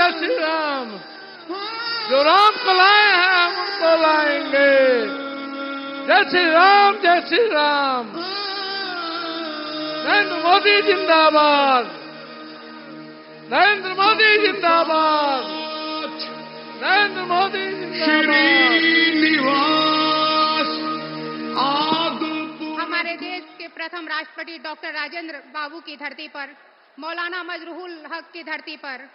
जय श्री राम। जो राम को लाए हैं हम उनको लाएंगे। जय श्री राम, जय श्री राम। नरेंद्र मोदी जिंदाबाद, नरेंद्र मोदी जिंदाबाद, नरेंद्र मोदी जिंदाबाद। हमारे देश के प्रथम राष्ट्रपति डॉक्टर राजेंद्र बाबू की धरती पर, मौलाना मजरूहुल हक की धरती पर,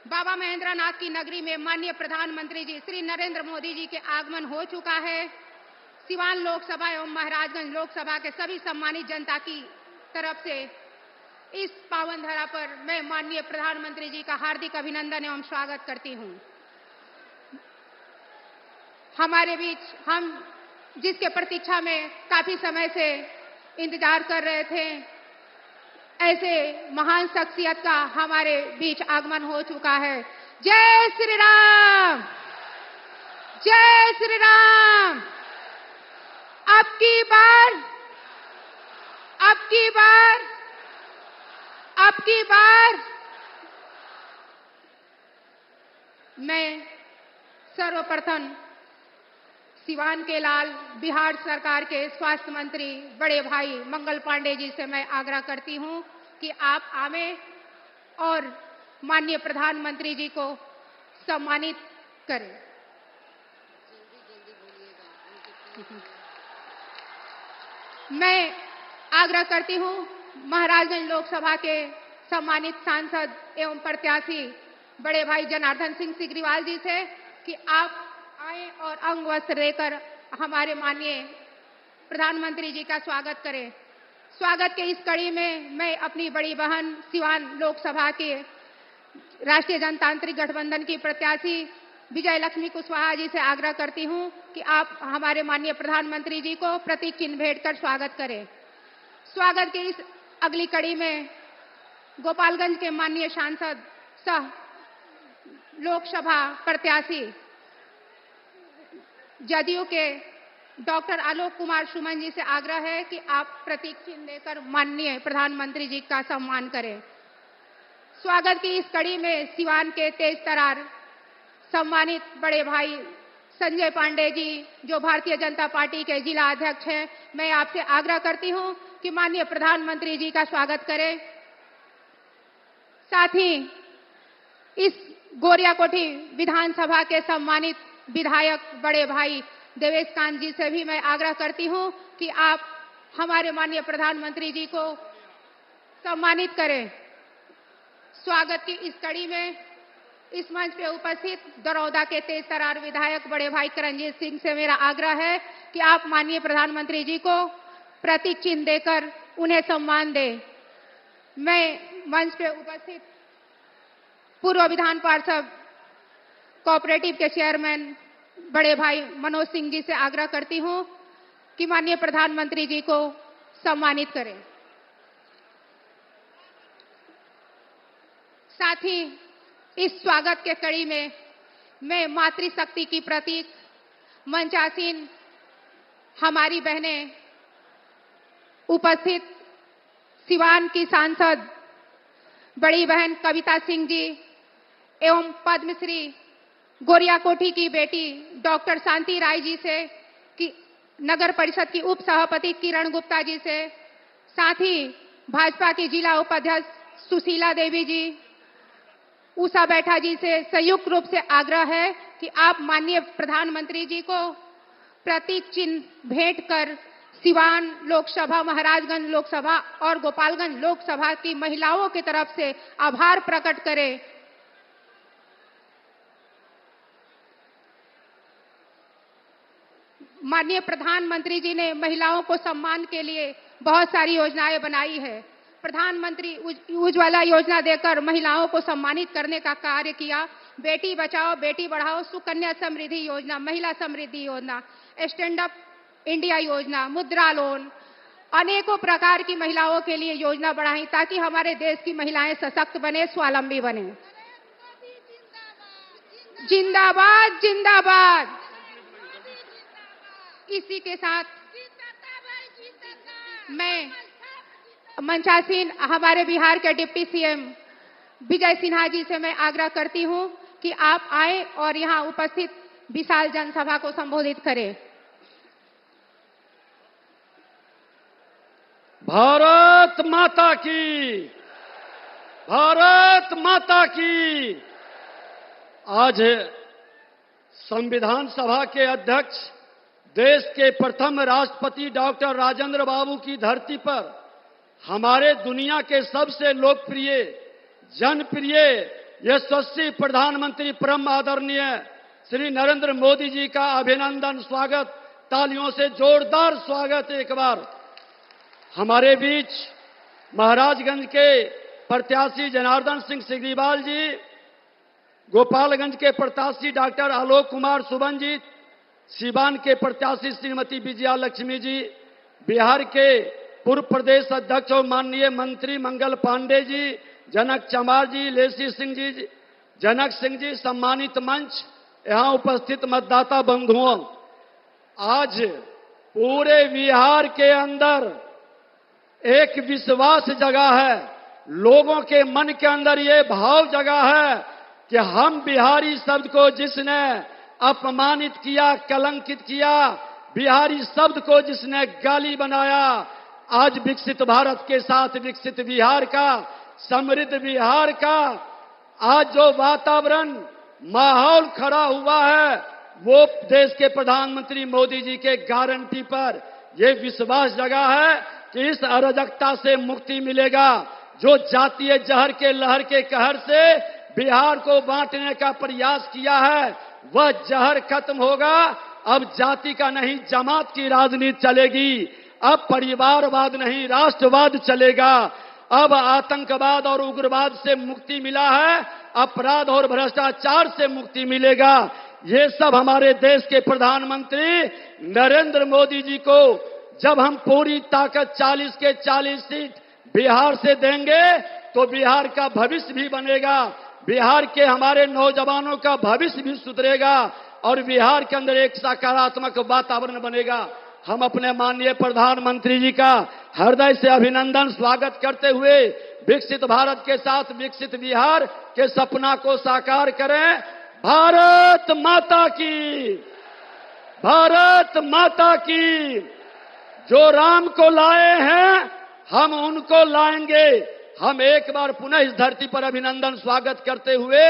बाबा महेंद्र नाथ की नगरी में माननीय प्रधानमंत्री जी श्री नरेंद्र मोदी जी के आगमन हो चुका है। सिवान लोकसभा एवं महाराजगंज लोकसभा के सभी सम्मानित जनता की तरफ से इस पावन धरा पर मैं माननीय प्रधानमंत्री जी का हार्दिक अभिनंदन एवं स्वागत करती हूं। हमारे बीच हम जिसके प्रतीक्षा में काफी समय से इंतजार कर रहे थे, ऐसे महान शख्सियत का हमारे बीच आगमन हो चुका है। जय श्री राम, जय श्री राम। अब की बार, अब की बार, अब की बार मैं सर्वप्रथम सिवान के लाल, बिहार सरकार के स्वास्थ्य मंत्री बड़े भाई मंगल पांडे जी से मैं आग्रह करती हूं कि आप आवे और माननीय प्रधानमंत्री जी को सम्मानित करें। मैं आग्रह करती हूं महाराजगंज लोकसभा के सम्मानित सांसद एवं प्रत्याशी बड़े भाई जनार्दन सिंह सिग्रीवाल जी से कि आप आए और अंग वस्त्र देकर हमारे माननीय प्रधानमंत्री जी का स्वागत करें। स्वागत के इस कड़ी में मैं अपनी बड़ी बहन सिवान लोकसभा के राष्ट्रीय जनतांत्रिक गठबंधन की प्रत्याशी विजय लक्ष्मी कुशवाहा जी से आग्रह करती हूं कि आप हमारे माननीय प्रधानमंत्री जी को प्रतीक चिन्ह भेंट कर स्वागत करें। स्वागत की इस अगली कड़ी में गोपालगंज के माननीय सांसद सह लोकसभा प्रत्याशी जदयू के डॉक्टर आलोक कुमार सुमन जी से आग्रह है कि आप प्रतीक चिन्ह देकर माननीय प्रधानमंत्री जी का सम्मान करें। स्वागत की इस कड़ी में सिवान के तेज तरार सम्मानित बड़े भाई संजय पांडे जी, जो भारतीय जनता पार्टी के जिला अध्यक्ष हैं, मैं आपसे आग्रह करती हूं कि माननीय प्रधानमंत्री जी का स्वागत करें। साथ ही इस गोरियाकोठी विधानसभा के सम्मानित विधायक बड़े भाई देवेश कांत जी से भी मैं आग्रह करती हूं कि आप हमारे माननीय प्रधानमंत्री जी को सम्मानित करें। स्वागत की इस कड़ी में इस मंच पे उपस्थित दरौदा के तेज तरार विधायक बड़े भाई करणजीत सिंह से मेरा आग्रह है कि आप माननीय प्रधानमंत्री जी को प्रतीक चिन्ह देकर उन्हें सम्मान दें। मैं मंच पे उपस्थित पूर्व विधान पार्षद कोऑपरेटिव के चेयरमैन बड़े भाई मनोज सिंह जी से आग्रह करती हूं कि माननीय प्रधानमंत्री जी को सम्मानित करें। साथ ही इस स्वागत के कड़ी में मैं मातृशक्ति की प्रतीक मंचासीन हमारी बहनें उपस्थित सिवान की सांसद बड़ी बहन कविता सिंह जी एवं पद्मश्री गोरियाकोठी की बेटी डॉक्टर शांति राय जी से, कि नगर परिषद की उप सभापति किरण गुप्ता जी से, साथ ही भाजपा की जिला उपाध्यक्ष सुशीला देवी जी, उषा बैठा जी से संयुक्त रूप से आग्रह है कि आप माननीय प्रधानमंत्री जी को प्रतीक चिन्ह भेंट कर सिवान लोकसभा, महाराजगंज लोकसभा और गोपालगंज लोकसभा की महिलाओं की तरफ से आभार प्रकट करें। माननीय प्रधानमंत्री जी ने महिलाओं को सम्मान के लिए बहुत सारी योजनाएं बनाई है। प्रधानमंत्री उज्ज्वला योजना देकर महिलाओं को सम्मानित करने का कार्य किया। बेटी बचाओ बेटी बढ़ाओ, सुकन्या समृद्धि योजना, महिला समृद्धि योजना, स्टैंड अप इंडिया योजना, मुद्रा लोन, अनेकों प्रकार की महिलाओं के लिए योजना बढ़ाई ताकि हमारे देश की महिलाएं सशक्त बने, स्वावलंबी बने। जिंदाबाद जिंदाबाद। इसी के साथ मैं मंचासीन हमारे बिहार के डिप्टी सीएम विजय सिन्हा जी से मैं आग्रह करती हूं कि आप आए और यहां उपस्थित विशाल जनसभा को संबोधित करें। भारत माता की, भारत माता की। आज संविधान सभा के अध्यक्ष, देश के प्रथम राष्ट्रपति डॉक्टर राजेंद्र बाबू की धरती पर हमारे दुनिया के सबसे लोकप्रिय, जनप्रिय, यशस्वी प्रधानमंत्री परम आदरणीय श्री नरेंद्र मोदी जी का अभिनंदन, स्वागत, तालियों से जोरदार स्वागत। एक बार हमारे बीच महाराजगंज के प्रत्याशी जनार्दन सिंह सिग्रीवाल जी, गोपालगंज के प्रत्याशी डॉक्टर आलोक कुमार सुबंजीत, सीवान के प्रत्याशी श्रीमती विजया लक्ष्मी जी, बिहार के पूर्व प्रदेश अध्यक्ष और माननीय मंत्री मंगल पांडे जी, जनक चमार जी, लेसी सिंह जी, जनक सिंह जी, सम्मानित मंच, यहां उपस्थित मतदाता बंधुओं, आज पूरे बिहार के अंदर एक विश्वास जगा है, लोगों के मन के अंदर ये भाव जगा है कि हम बिहारी शब्द को जिसने अपमानित किया, कलंकित किया, बिहारी शब्द को जिसने गाली बनाया, आज विकसित भारत के साथ विकसित बिहार का, समृद्ध बिहार का आज जो वातावरण, माहौल खड़ा हुआ है, वो देश के प्रधानमंत्री मोदी जी के गारंटी पर ये विश्वास जगा है कि इस अराजकता से मुक्ति मिलेगा। जो जातीय जहर के लहर के कहर से बिहार को बांटने का प्रयास किया है, वह जहर खत्म होगा। अब जाति का नहीं, जमात की राजनीति चलेगी। अब परिवारवाद नहीं, राष्ट्रवाद चलेगा। अब आतंकवाद और उग्रवाद से मुक्ति मिला है, अपराध और भ्रष्टाचार से मुक्ति मिलेगा। ये सब हमारे देश के प्रधानमंत्री नरेंद्र मोदी जी को जब हम पूरी ताकत 40 के 40 सीट बिहार से देंगे तो बिहार का भविष्य भी बनेगा, बिहार के हमारे नौजवानों का भविष्य भी सुधरेगा और बिहार के अंदर एक सकारात्मक वातावरण बनेगा। हम अपने माननीय प्रधानमंत्री जी का हृदय से अभिनंदन, स्वागत करते हुए विकसित भारत के साथ विकसित बिहार के सपना को साकार करें। भारत माता की, भारत माता की। जो राम को लाए हैं हम उनको लाएंगे। हम एक बार पुनः इस धरती पर अभिनंदन, स्वागत करते हुए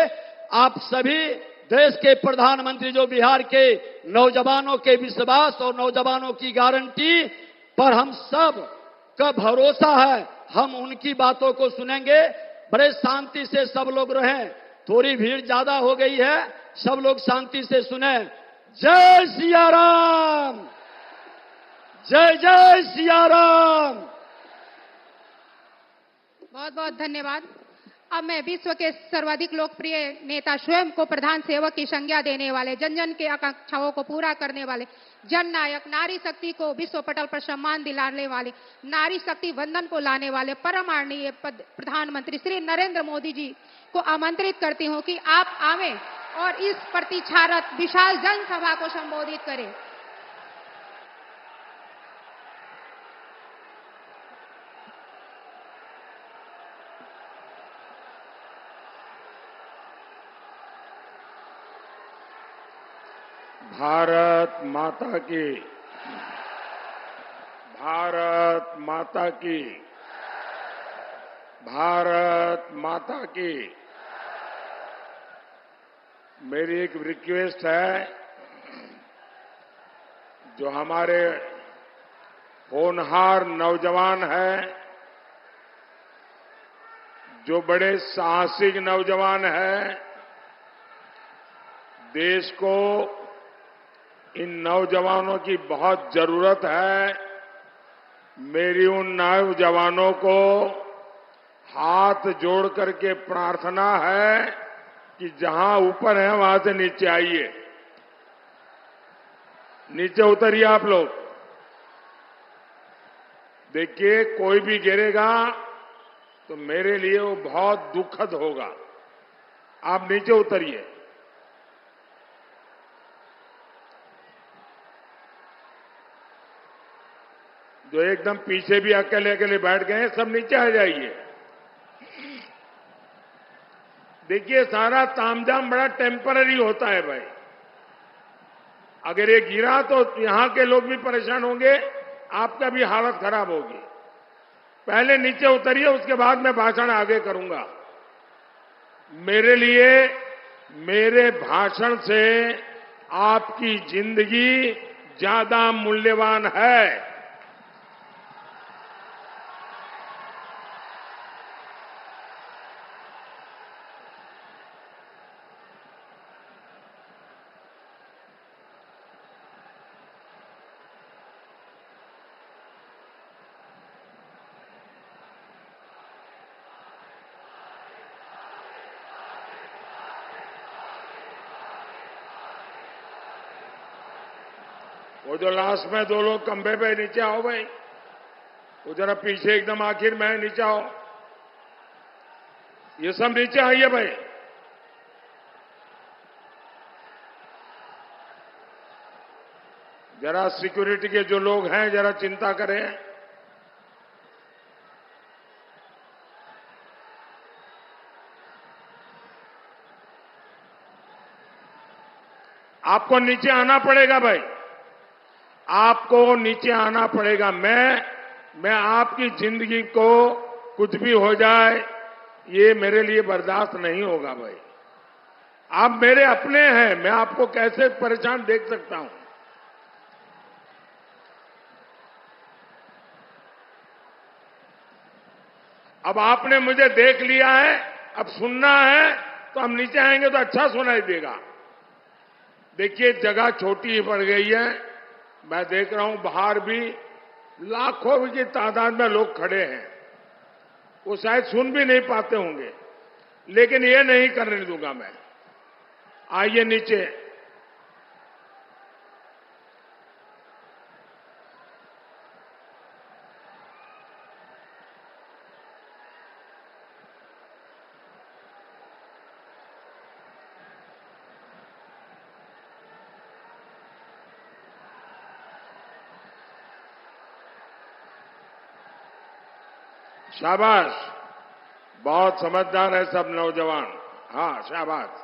आप सभी देश के प्रधानमंत्री जो बिहार के नौजवानों के विश्वास और नौजवानों की गारंटी पर हम सब का भरोसा है, हम उनकी बातों को सुनेंगे। बड़े शांति से सब लोग रहें, थोड़ी भीड़ ज्यादा हो गई है, सब लोग शांति से सुने। जय सिया राम, जय जय सिया राम। बहुत बहुत धन्यवाद। अब मैं विश्व के सर्वाधिक लोकप्रिय नेता, स्वयं को प्रधान सेवक की संज्ञा देने वाले, जन जन की आकांक्षाओं को पूरा करने वाले, जननायक, नारी शक्ति को विश्व पटल पर सम्मान दिलाने वाले, नारी शक्ति वंदन को लाने वाले परम आदरणीय प्रधानमंत्री श्री नरेंद्र मोदी जी को आमंत्रित करती हूं कि आप आवें और इस प्रतीक्षारत विशाल जनसभा को संबोधित करें। भारत माता की, भारत माता की, भारत माता की। मेरी एक रिक्वेस्ट है, जो हमारे होनहार नौजवान हैं, जो बड़े साहसिक नौजवान हैं, देश को इन नौजवानों की बहुत जरूरत है। मेरी उन नौजवानों को हाथ जोड़ करके प्रार्थना है कि जहां ऊपर है वहां से नीचे आइए, नीचे उतरिए आप लोग। देखिए, कोई भी गिरेगा तो मेरे लिए वो बहुत दुखद होगा। आप नीचे उतरिए। जो एकदम पीछे भी अकेले अकेले बैठ गए हैं, सब नीचे आ जाइए। देखिए, सारा तामझाम बड़ा टेम्पररी होता है भाई। अगर ये गिरा तो यहां के लोग भी परेशान होंगे, आपका भी हालत खराब होगी। पहले नीचे उतरिए, उसके बाद मैं भाषण आगे करूंगा। मेरे लिए, मेरे भाषण से आपकी जिंदगी ज्यादा मूल्यवान है। वो जो लास्ट में दो लोग खंभे पे नीचे आओ भाई, वो जरा पीछे एकदम आखिर में नीचे आओ। ये सब नीचे आइए भाई। जरा सिक्योरिटी के जो लोग हैं जरा चिंता करें। आपको नीचे आना पड़ेगा भाई, आपको नीचे आना पड़ेगा। मैं आपकी जिंदगी को कुछ भी हो जाए, ये मेरे लिए बर्दाश्त नहीं होगा भाई। आप मेरे अपने हैं, मैं आपको कैसे परेशान देख सकता हूं। अब आपने मुझे देख लिया है, अब सुनना है तो हम नीचे आएंगे तो अच्छा सुनाई देगा। देखिए, जगह छोटी पड़ गई है। मैं देख रहा हूं बाहर भी लाखों की तादाद में लोग खड़े हैं, वो शायद सुन भी नहीं पाते होंगे, लेकिन ये नहीं करने दूंगा मैं। आइए नीचे। शाबाश, बहुत समझदार है सब नौजवान। हाँ, शाबाश।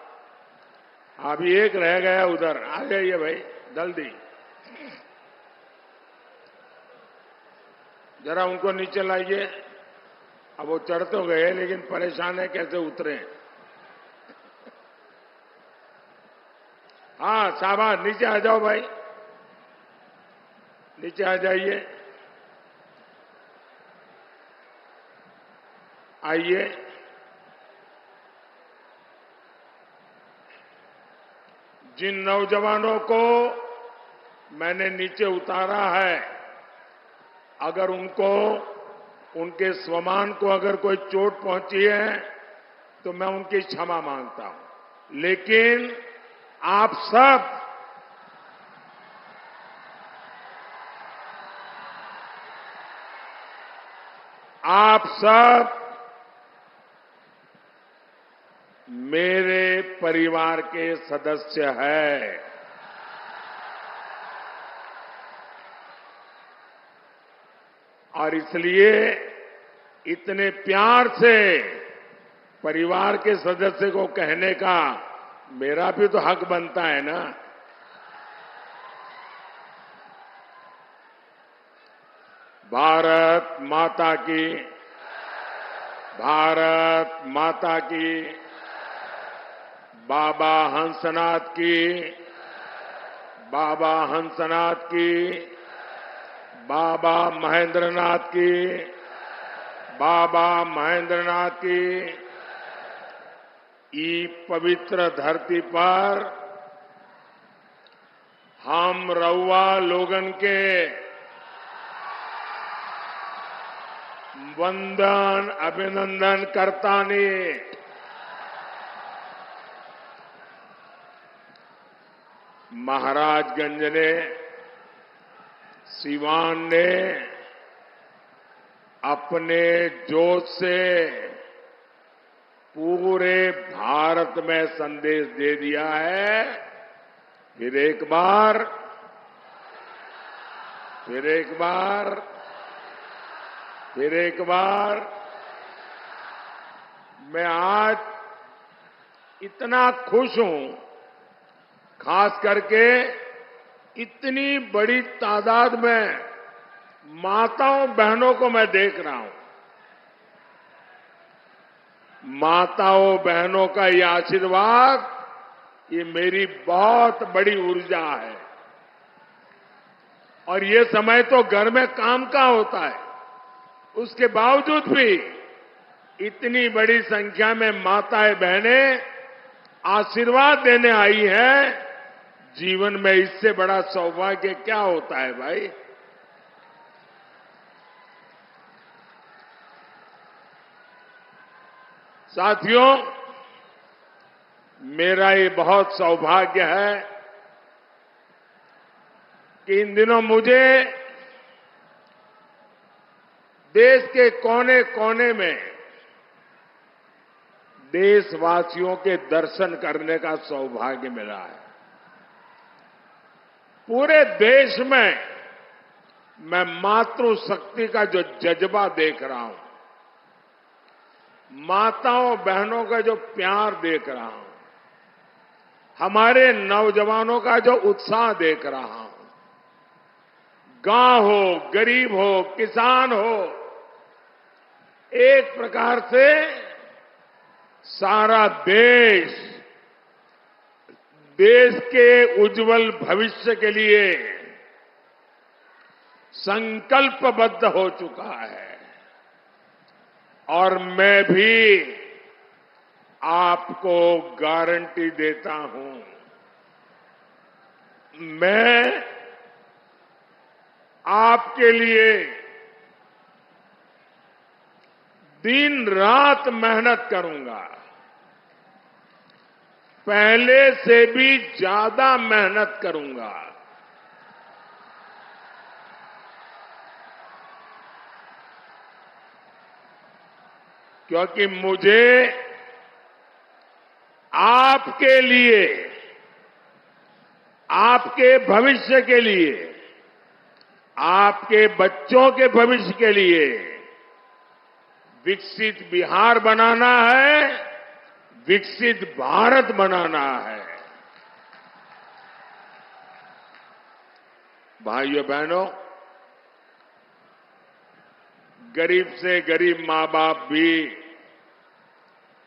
अभी एक रह गया उधर, आ जाइए भाई जल्दी। जरा उनको नीचे लाइए। अब वो चढ़ तो गए, लेकिन परेशान है कैसे उतरे। हाँ, शाबाश, नीचे आ जाओ भाई, नीचे आ जाइए। आइए। जिन नौजवानों को मैंने नीचे उतारा है, अगर उनको, उनके स्वमान को अगर कोई चोट पहुंची है तो मैं उनकी क्षमा मांगता हूं। लेकिन आप सब मेरे परिवार के सदस्य हैं। और इसलिए इतने प्यार से परिवार के सदस्य को कहने का मेरा भी तो हक बनता है ना। भारत माता की, भारत माता की, बाबा हंसनाथ की, बाबा हंसनाथ की, बाबा महेंद्रनाथ की, बाबा महेंद्रनाथ की। ई पवित्र धरती पर हम रउआ लोगन के वंदन अभिनंदन करतानी। महाराजगंज ने, सिवान ने अपने जोश से पूरे भारत में संदेश दे दिया है। फिर एक बार मैं आज इतना खुश हूं, खास करके इतनी बड़ी तादाद में माताओं बहनों को मैं देख रहा हूं। माताओं बहनों का ये आशीर्वाद, ये मेरी बहुत बड़ी ऊर्जा है। और ये समय तो घर में काम का होता है, उसके बावजूद भी इतनी बड़ी संख्या में माताएं बहनें आशीर्वाद देने आई हैं। जीवन में इससे बड़ा सौभाग्य क्या होता है भाई। साथियों, मेरा ये बहुत सौभाग्य है कि इन दिनों मुझे देश के कोने कोने में देशवासियों के दर्शन करने का सौभाग्य मिला है। पूरे देश में मैं मातृशक्ति का जो जज्बा देख रहा हूं, माताओं बहनों का जो प्यार देख रहा हूं, हमारे नौजवानों का जो उत्साह देख रहा हूं, गांव हो, गरीब हो, किसान हो, एक प्रकार से सारा देश के उज्जवल भविष्य के लिए संकल्पबद्ध हो चुका है। और मैं भी आपको गारंटी देता हूं, मैं आपके लिए दिन रात मेहनत करूंगा, पहले से भी ज्यादा मेहनत करूंगा। क्योंकि मुझे आपके लिए, आपके भविष्य के लिए, आपके बच्चों के भविष्य के लिए विकसित बिहार बनाना है, विकसित भारत बनाना है। भाइयों बहनों, गरीब से गरीब मां बाप भी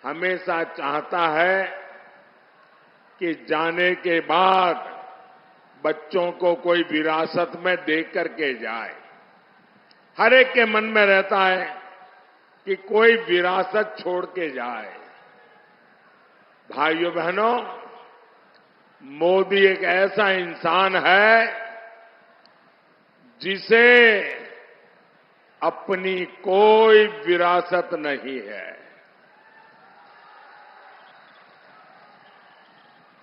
हमेशा चाहता है कि जाने के बाद बच्चों को कोई विरासत में दे करके जाए। हर एक के मन में रहता है कि कोई विरासत छोड़ के जाए। भाइयों बहनों, मोदी एक ऐसा इंसान है जिसे अपनी कोई विरासत नहीं है।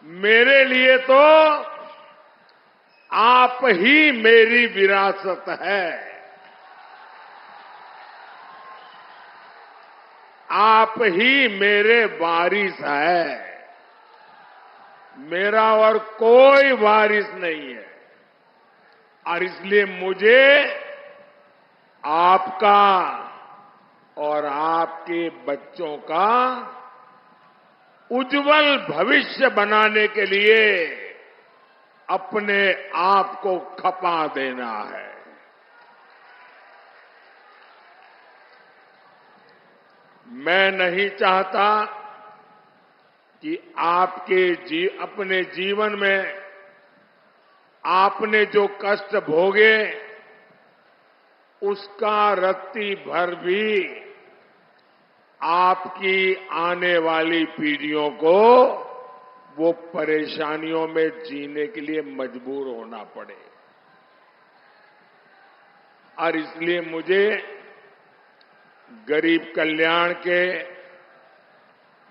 मेरे लिए तो आप ही मेरी विरासत है। आप ही मेरे वारिस है। मेरा और कोई वारिस नहीं है। और इसलिए मुझे आपका और आपके बच्चों का उज्जवल भविष्य बनाने के लिए अपने आप को खपा देना है। मैं नहीं चाहता कि अपने जीवन में आपने जो कष्ट भोगे उसका रत्ती भर भी आपकी आने वाली पीढ़ियों को वो परेशानियों में जीने के लिए मजबूर होना पड़े। और इसलिए मुझे गरीब कल्याण के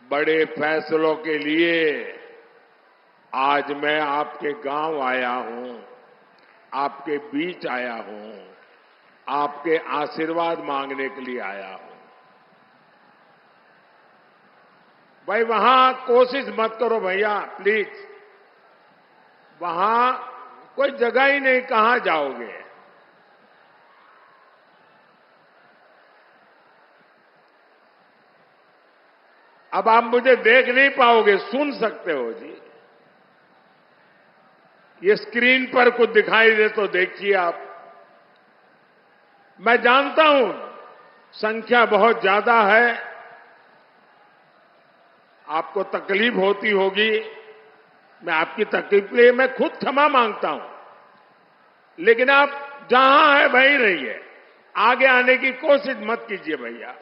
बड़े फैसलों के लिए आज मैं आपके गांव आया हूं, आपके बीच आया हूं, आपके आशीर्वाद मांगने के लिए आया हूं। भाई वहां कोशिश मत करो भैया, प्लीज। वहां कोई जगह ही नहीं, कहां जाओगे। अब आप मुझे देख नहीं पाओगे, सुन सकते हो जी। ये स्क्रीन पर कुछ दिखाई दे तो देखिए आप। मैं जानता हूं संख्या बहुत ज्यादा है, आपको तकलीफ होती होगी। मैं आपकी तकलीफ के लिए मैं खुद क्षमा मांगता हूं, लेकिन आप जहां है वहीं रहिए, आगे आने की कोशिश मत कीजिए भैया।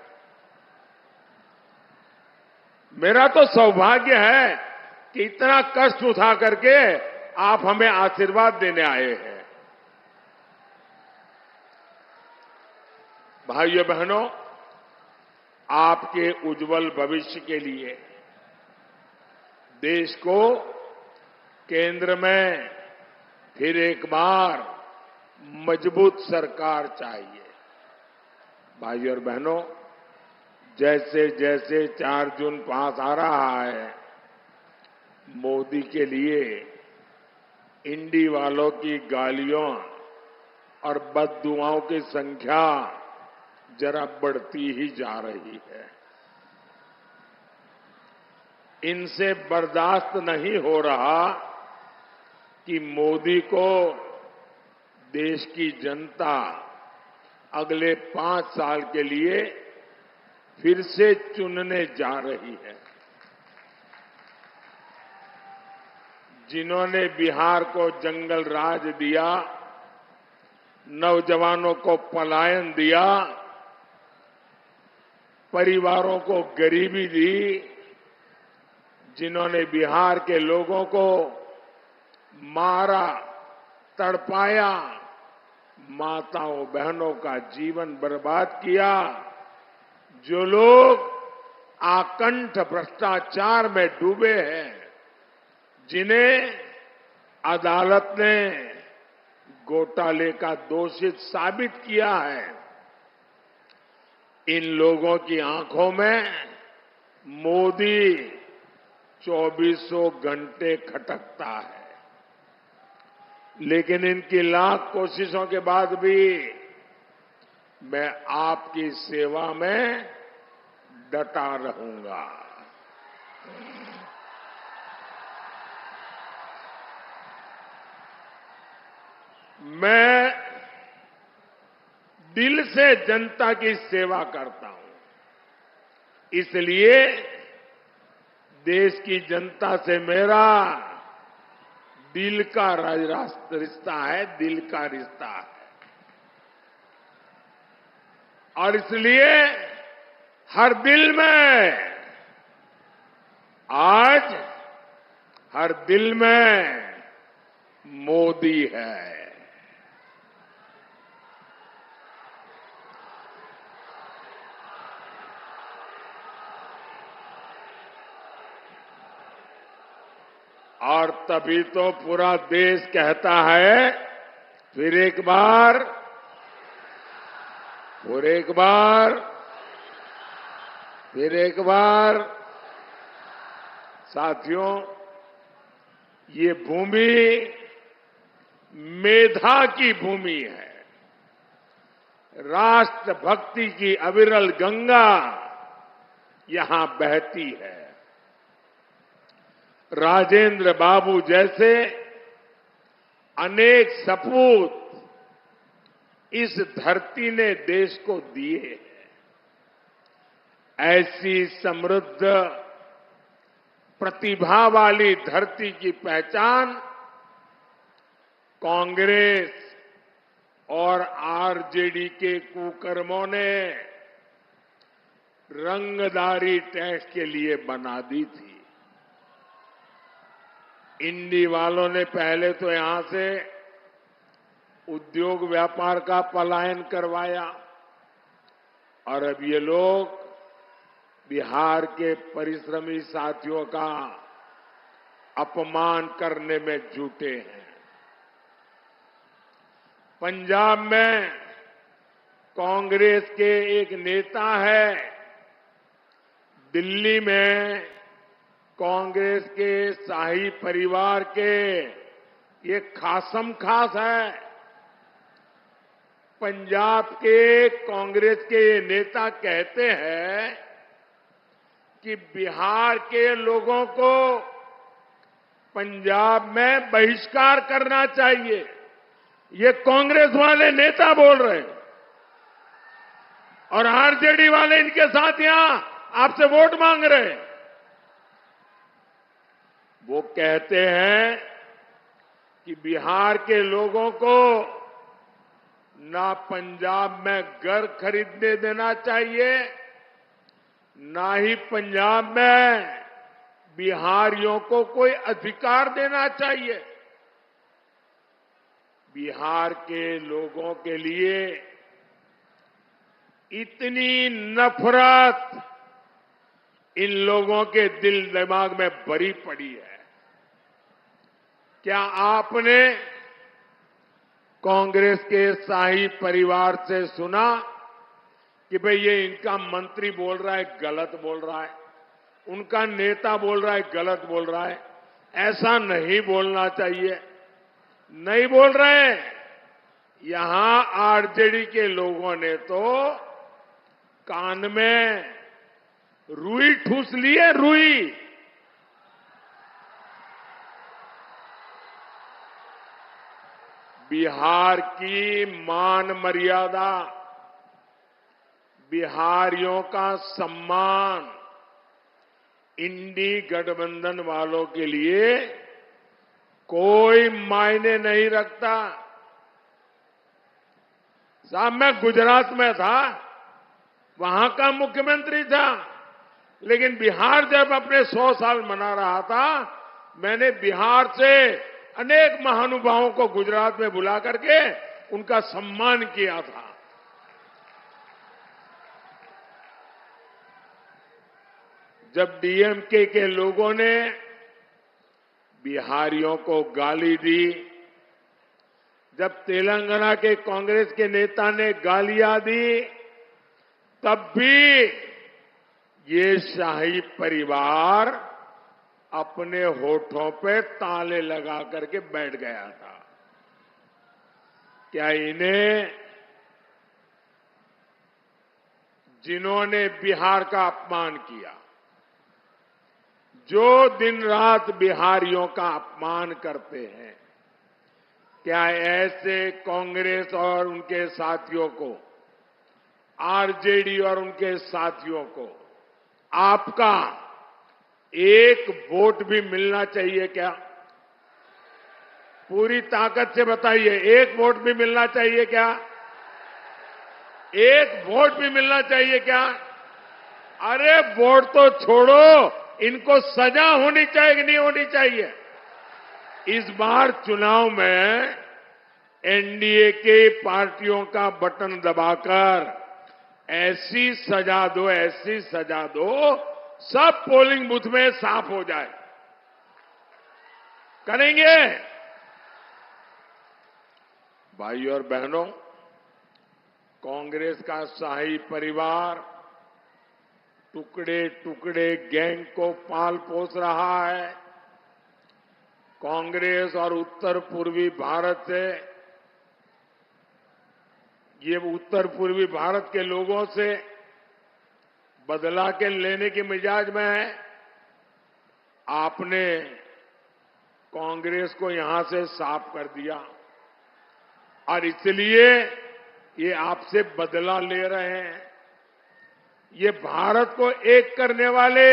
मेरा तो सौभाग्य है कि इतना कष्ट उठा करके आप हमें आशीर्वाद देने आए हैं। भाइयों बहनों, आपके उज्जवल भविष्य के लिए देश को केंद्र में फिर एक बार मजबूत सरकार चाहिए। भाइयों और बहनों, जैसे जैसे 4 जून पास आ रहा है, मोदी के लिए इंडी वालों की गालियों और बददुआओं की संख्या जरा बढ़ती ही जा रही है। इनसे बर्दाश्त नहीं हो रहा कि मोदी को देश की जनता अगले 5 साल के लिए फिर से चुनने जा रही है। जिन्होंने बिहार को जंगल राज दिया, नौजवानों को पलायन दिया, परिवारों को गरीबी दी, जिन्होंने बिहार के लोगों को मारा, तड़पाया, माताओं बहनों का जीवन बर्बाद किया, जो लोग आकंठ भ्रष्टाचार में डूबे हैं, जिन्हें अदालत ने घोटाले का दोषी साबित किया है, इन लोगों की आंखों में मोदी 2400 घंटे खटकता है। लेकिन इनकी लाख कोशिशों के बाद भी मैं आपकी सेवा में डटा रहूंगा। मैं दिल से जनता की सेवा करता हूं, इसलिए देश की जनता से मेरा दिल का रिश्ता है, दिल का रिश्ता है। और इसलिए हर दिल में, आज हर दिल में मोदी है। और तभी तो पूरा देश कहता है, फिर एक बार, फिर एक बार, फिर एक बार। साथियों, ये भूमि मेधा की भूमि है, राष्ट्रभक्ति की अविरल गंगा यहां बहती है। राजेंद्र बाबू जैसे अनेक सपूत इस धरती ने देश को दिए हैं। ऐसी समृद्ध प्रतिभा वाली धरती की पहचान कांग्रेस और आरजेडी के कुकर्मों ने रंगदारी टैक्स के लिए बना दी थी। इंडी वालों ने पहले तो यहां से उद्योग व्यापार का पलायन करवाया, और अब ये लोग बिहार के परिश्रमी साथियों का अपमान करने में जुटे हैं। पंजाब में कांग्रेस के एक नेता है, दिल्ली में कांग्रेस के शाही परिवार के ये खासम खास है। पंजाब के कांग्रेस के नेता कहते हैं कि बिहार के लोगों को पंजाब में बहिष्कार करना चाहिए। ये कांग्रेस वाले नेता बोल रहे हैं और आरजेडी वाले इनके साथ यहां आपसे वोट मांग रहे हैं। वो कहते हैं कि बिहार के लोगों को ना पंजाब में घर खरीदने देना चाहिए, ना ही पंजाब में बिहारियों को कोई अधिकार देना चाहिए। बिहार के लोगों के लिए इतनी नफरत इन लोगों के दिल दिमाग में भरी पड़ी है। क्या आपने कांग्रेस के शाही परिवार से सुना कि भाई ये इनका मंत्री बोल रहा है गलत बोल रहा है, उनका नेता बोल रहा है गलत बोल रहा है? ऐसा नहीं बोलना चाहिए। नहीं बोल रहे हैं। यहां आरजेडी के लोगों ने तो कान में रुई ठूस ली है, रुई। बिहार की मान मर्यादा, बिहारियों का सम्मान इंडी गठबंधन वालों के लिए कोई मायने नहीं रखता। साहब, मैं गुजरात में था, वहां का मुख्यमंत्री था, लेकिन बिहार जब अपने 100 साल मना रहा था, मैंने बिहार से अनेक महानुभावों को गुजरात में बुला करके उनका सम्मान किया था। जब डीएमके के लोगों ने बिहारियों को गाली दी, जब तेलंगाना के कांग्रेस के नेता ने गालियां दी, तब भी ये शाही परिवार अपने होठों पे ताले लगा करके बैठ गया था। क्या इन्हें, जिन्होंने बिहार का अपमान किया, जो दिन रात बिहारियों का अपमान करते हैं, क्या ऐसे कांग्रेस और उनके साथियों को, आरजेडी और उनके साथियों को आपका एक वोट भी मिलना चाहिए क्या? पूरी ताकत से बताइए, एक वोट भी मिलना चाहिए क्या? एक वोट भी मिलना चाहिए क्या? अरे वोट तो छोड़ो, इनको सजा होनी चाहिए कि नहीं होनी चाहिए? इस बार चुनाव में एनडीए के पार्टियों का बटन दबाकर ऐसी सजा दो, ऐसी सजा दो, सब पोलिंग बूथ में साफ हो जाए। करेंगे? भाई और बहनों, कांग्रेस का शाही परिवार टुकड़े टुकड़े गैंग को पाल पोस रहा है। कांग्रेस और उत्तर पूर्वी भारत से, ये उत्तर पूर्वी भारत के लोगों से बदला के लेने की मिजाज में है। आपने कांग्रेस को यहां से साफ कर दिया और इसलिए ये आपसे बदला ले रहे हैं। ये भारत को एक करने वाले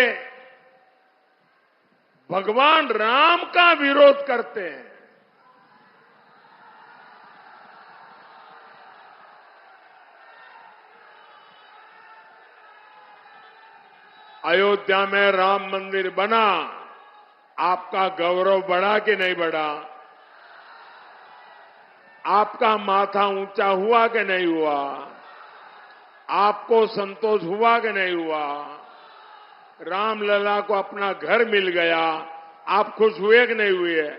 भगवान राम का विरोध करते हैं। अयोध्या में राम मंदिर बना, आपका गौरव बढ़ा कि नहीं बढ़ा? आपका माथा ऊंचा हुआ कि नहीं हुआ? आपको संतोष हुआ कि नहीं हुआ? रामलला को अपना घर मिल गया, आप खुश हुए कि नहीं हुए?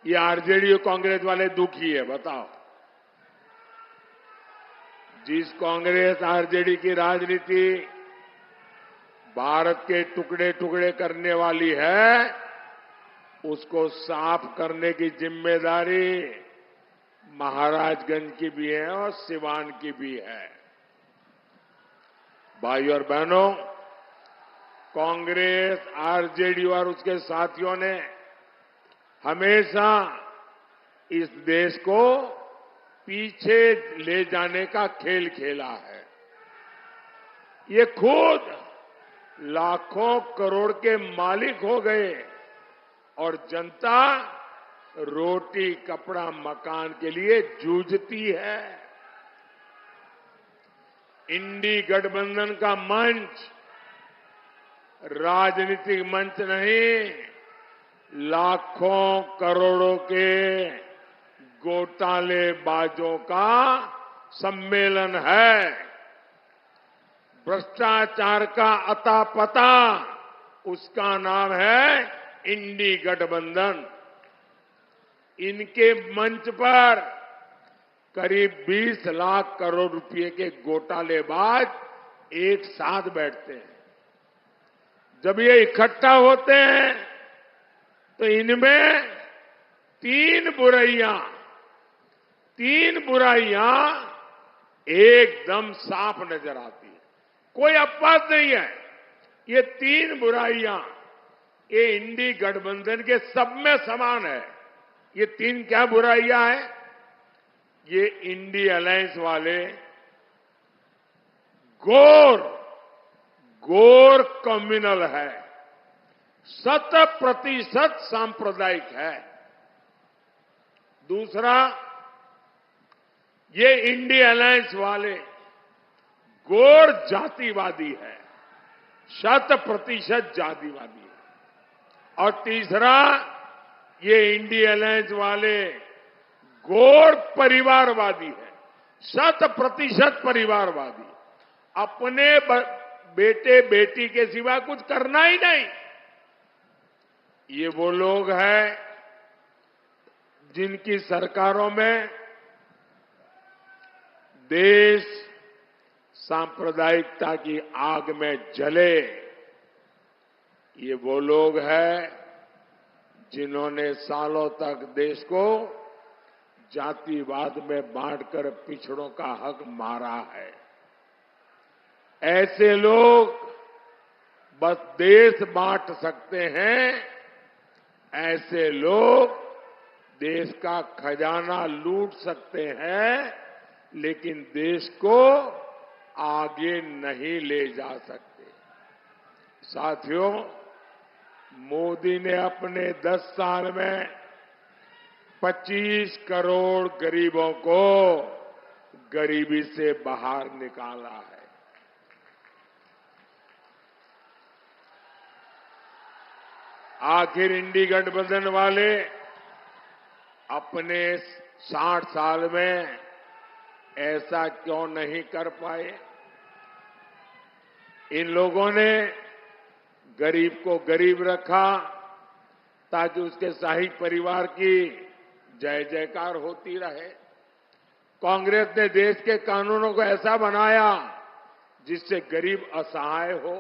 ये आरजेडी और कांग्रेस वाले दुखी है, बताओ। जिस कांग्रेस आरजेडी की राजनीति भारत के टुकड़े टुकड़े करने वाली है, उसको साफ करने की जिम्मेदारी महाराजगंज की भी है और सिवान की भी है। भाई और बहनों, कांग्रेस, आरजेडी और उसके साथियों ने हमेशा इस देश को पीछे ले जाने का खेल खेला है। ये खुद लाखों करोड़ के मालिक हो गए और जनता रोटी, कपड़ा, मकान के लिए जूझती है। इंडी गठबंधन का मंच राजनीतिक मंच नहीं, लाखों करोड़ों के घोटालेबाजों का सम्मेलन है। भ्रष्टाचार का अता पता, उसका नाम है इंडी गठबंधन। इनके मंच पर करीब 20 लाख करोड़ रुपए के घोटालेबाज एक साथ बैठते हैं। जब ये इकट्ठा होते हैं तो इनमें तीन बुराइयां एकदम साफ नजर आती है। कोई अपवाद नहीं है। ये तीन बुराइयां ये इंडी गठबंधन के सब में समान है। ये तीन क्या बुराइयां हैं? ये इंडी अलायंस वाले घोर कम्युनल है, 100% सांप्रदायिक है। दूसरा, ये इंडी अलायंस वाले घोर जातिवादी है, 100% जातिवादी है। और तीसरा, ये इंडी अलायंस वाले घोर परिवारवादी है, 100% परिवारवादी। अपने बेटे बेटी के सिवा कुछ करना ही नहीं। ये वो लोग हैं जिनकी सरकारों में देश सांप्रदायिकता की आग में जले। ये वो लोग हैं जिन्होंने सालों तक देश को जातिवाद में बांटकर पिछड़ों का हक मारा है। ऐसे लोग बस देश बांट सकते हैं, ऐसे लोग देश का खजाना लूट सकते हैं, लेकिन देश को आगे नहीं ले जा सकते। साथियों, मोदी ने अपने 10 साल में 25 करोड़ गरीबों को गरीबी से बाहर निकाला है। आखिर इंडी गठबंधन वाले अपने 60 साल में ऐसा क्यों नहीं कर पाए? इन लोगों ने गरीब को गरीब रखा ताकि उसके शाही परिवार की जय जयकार होती रहे। कांग्रेस ने देश के कानूनों को ऐसा बनाया जिससे गरीब असहाय हो,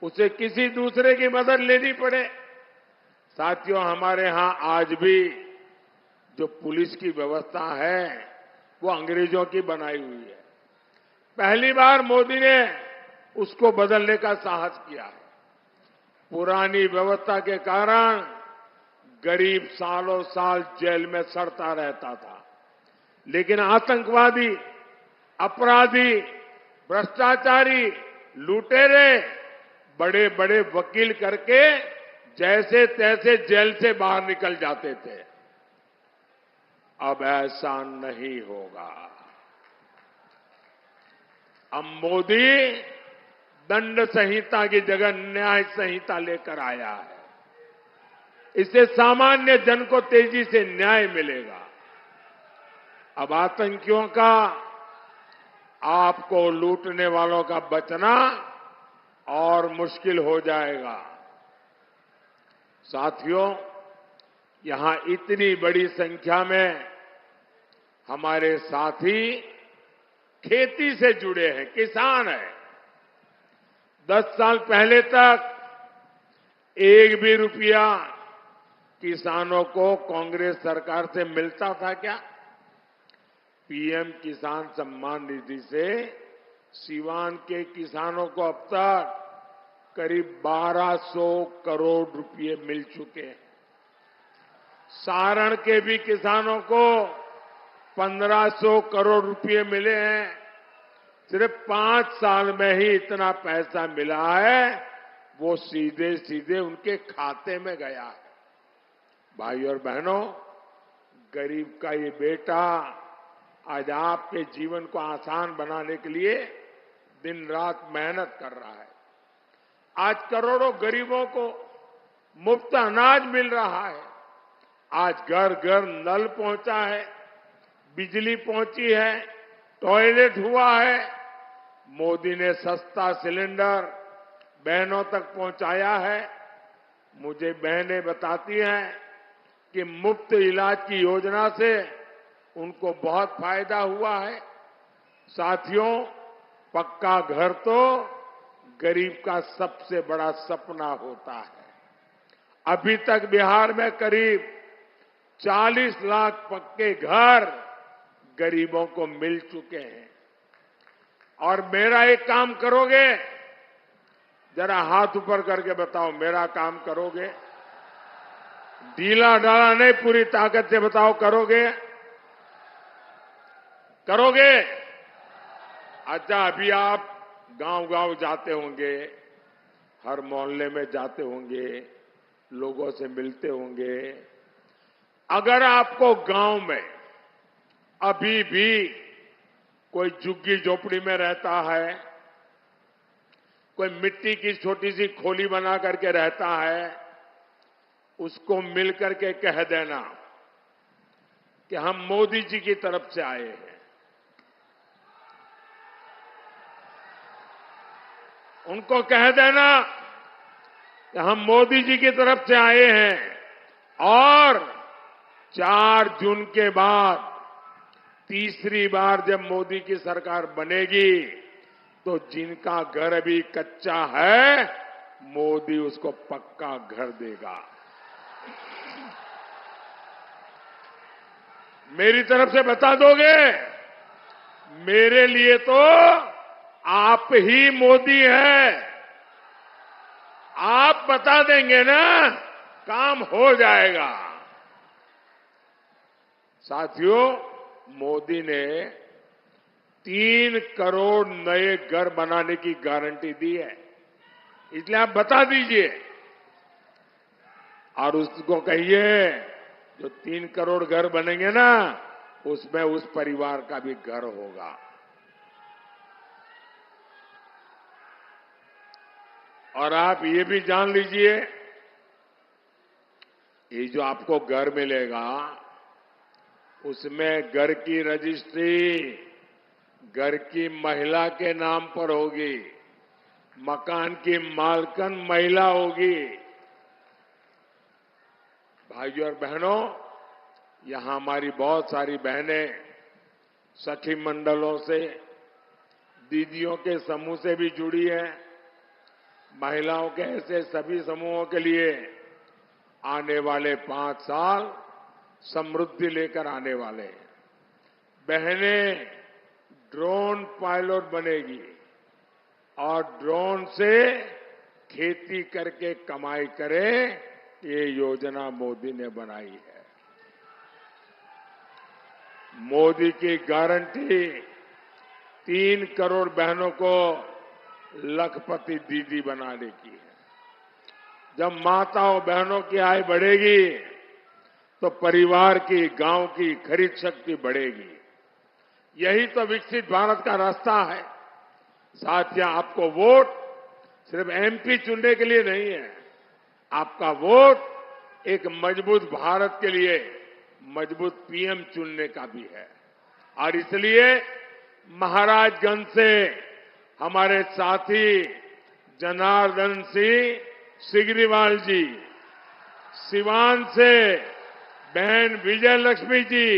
उसे किसी दूसरे की मदद लेनी पड़े। साथियों, हमारे यहां आज भी जो पुलिस की व्यवस्था है वो अंग्रेजों की बनाई हुई है। पहली बार मोदी ने उसको बदलने का साहस किया है। पुरानी व्यवस्था के कारण गरीब सालों साल जेल में सड़ता रहता था, लेकिन आतंकवादी, अपराधी, भ्रष्टाचारी, लुटेरे बड़े बड़े वकील करके जैसे तैसे जेल से बाहर निकल जाते थे। अब ऐसा नहीं होगा। अब मोदी दंड संहिता की जगह न्याय संहिता लेकर आया है। इससे सामान्य जन को तेजी से न्याय मिलेगा। अब आतंकियों का, आपको लूटने वालों का बचना और मुश्किल हो जाएगा। साथियों, यहां इतनी बड़ी संख्या में हमारे साथी खेती से जुड़े हैं, किसान हैं। 10 साल पहले तक एक भी रुपया किसानों को कांग्रेस सरकार से मिलता था क्या? पीएम किसान सम्मान निधि से सीवान के किसानों को अब तक करीब 1200 करोड़ रुपए मिल चुके हैं। सारण के भी किसानों को 1500 करोड़ रुपए मिले हैं। सिर्फ 5 साल में ही इतना पैसा मिला है, वो सीधे सीधे उनके खाते में गया है। भाई और बहनों, गरीब का ये बेटा आज आपके जीवन को आसान बनाने के लिए दिन रात मेहनत कर रहा है। आज करोड़ों गरीबों को मुफ्त अनाज मिल रहा है। आज घर घर नल पहुंचा है, बिजली पहुंची है, टॉयलेट हुआ है। मोदी ने सस्ता सिलेंडर बहनों तक पहुंचाया है। मुझे बहनें बताती हैं कि मुफ्त इलाज की योजना से उनको बहुत फायदा हुआ है। साथियों, पक्का घर तो गरीब का सबसे बड़ा सपना होता है। अभी तक बिहार में करीब 40 लाख पक्के घर गरीबों को मिल चुके हैं। और मेरा एक काम करोगे? जरा हाथ ऊपर करके बताओ, मेरा काम करोगे? ढीला ढाला नहीं, पूरी ताकत से बताओ, करोगे? करोगे? अच्छा, अभी आप गांव-गांव जाते होंगे, हर मोहल्ले में जाते होंगे, लोगों से मिलते होंगे। अगर आपको गांव में अभी भी कोई झुग्गी झोपड़ी में रहता है, कोई मिट्टी की छोटी सी खोली बना करके रहता है, उसको मिल करके कह देना कि हम मोदी जी की तरफ से आए हैं। उनको कह देना कि हम मोदी जी की तरफ से आए हैं और 4 जून के बाद तीसरी बार जब मोदी की सरकार बनेगी तो जिनका घर अभी कच्चा है, मोदी उसको पक्का घर देगा। मेरी तरफ से बता दोगे? मेरे लिए तो आप ही मोदी है। आप बता देंगे ना, काम हो जाएगा। साथियों, मोदी ने 3 करोड़ नए घर बनाने की गारंटी दी है, इसलिए आप बता दीजिए और उसको कहिए जो 3 करोड़ घर बनेंगे ना, उसमें उस परिवार का भी घर होगा। और आप ये भी जान लीजिए, ये जो आपको घर मिलेगा, उसमें घर की रजिस्ट्री घर की महिला के नाम पर होगी, मकान की मालकन महिला होगी। भाइयों और बहनों, यहां हमारी बहुत सारी बहनें सखी मंडलों से, दीदियों के समूह से भी जुड़ी हैं। महिलाओं के ऐसे सभी समूहों के लिए आने वाले 5 साल समृद्धि लेकर आने वाले हैं। बहनें ड्रोन पायलट बनेगी और ड्रोन से खेती करके कमाई करें, ये योजना मोदी ने बनाई है। मोदी की गारंटी 3 करोड़ बहनों को लखपति दीदी बनाने की है। जब माताओं बहनों की आय बढ़ेगी तो परिवार की, गांव की खरीद शक्ति बढ़ेगी। यही तो विकसित भारत का रास्ता है। साथियों, आपको वोट सिर्फ एमपी चुनने के लिए नहीं है, आपका वोट एक मजबूत भारत के लिए मजबूत पीएम चुनने का भी है। और इसलिए महाराजगंज से हमारे साथी जनार्दन सिंह सिग्रीवाल जी, सिवान से बहन विजय लक्ष्मी जी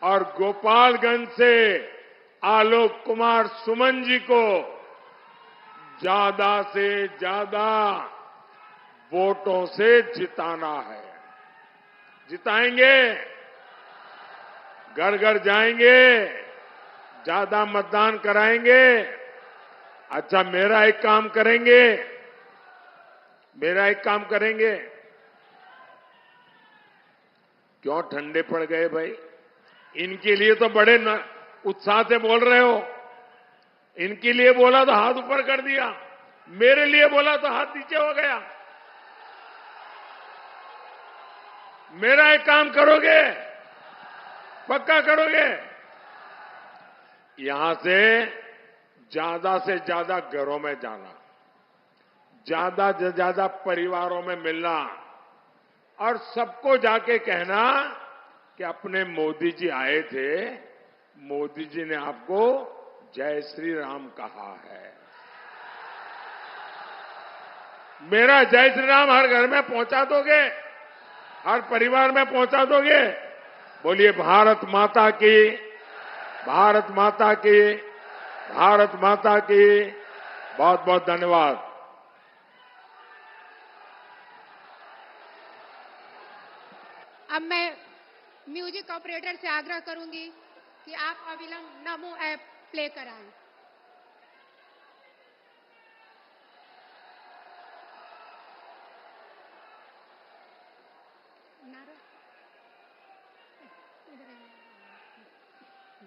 और गोपालगंज से आलोक कुमार सुमन जी को ज्यादा से ज्यादा वोटों से जिताना है। जिताएंगे, घर घर जाएंगे, ज्यादा मतदान कराएंगे। अच्छा, मेरा एक काम करेंगे, मेरा एक काम करेंगे। क्यों ठंडे पड़ गए भाई? इनके लिए तो बड़े उत्साह से बोल रहे हो। इनके लिए बोला तो हाथ ऊपर कर दिया, मेरे लिए बोला तो हाथ नीचे हो गया। मेरा एक काम करोगे? पक्का करोगे? यहां से ज्यादा घरों में जाना, ज्यादा से ज्यादा परिवारों में मिलना और सबको जाके कहना कि अपने मोदी जी आए थे, मोदी जी ने आपको जय श्री राम कहा है। मेरा जय श्री राम हर घर में पहुंचा दोगे? हर परिवार में पहुंचा दोगे? बोलिए भारत माता की, भारत माता की, भारत माता की। बहुत बहुत धन्यवाद। अब मैं म्यूजिक ऑपरेटर से आग्रह करूंगी कि आप अविलंब नमो ऐप प्ले कराएं।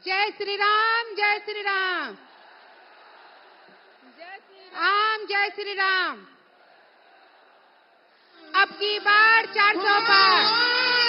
जय श्री राम, जय श्री राम, जय श्री राम, जय श्री राम। अब की बार 400 पार।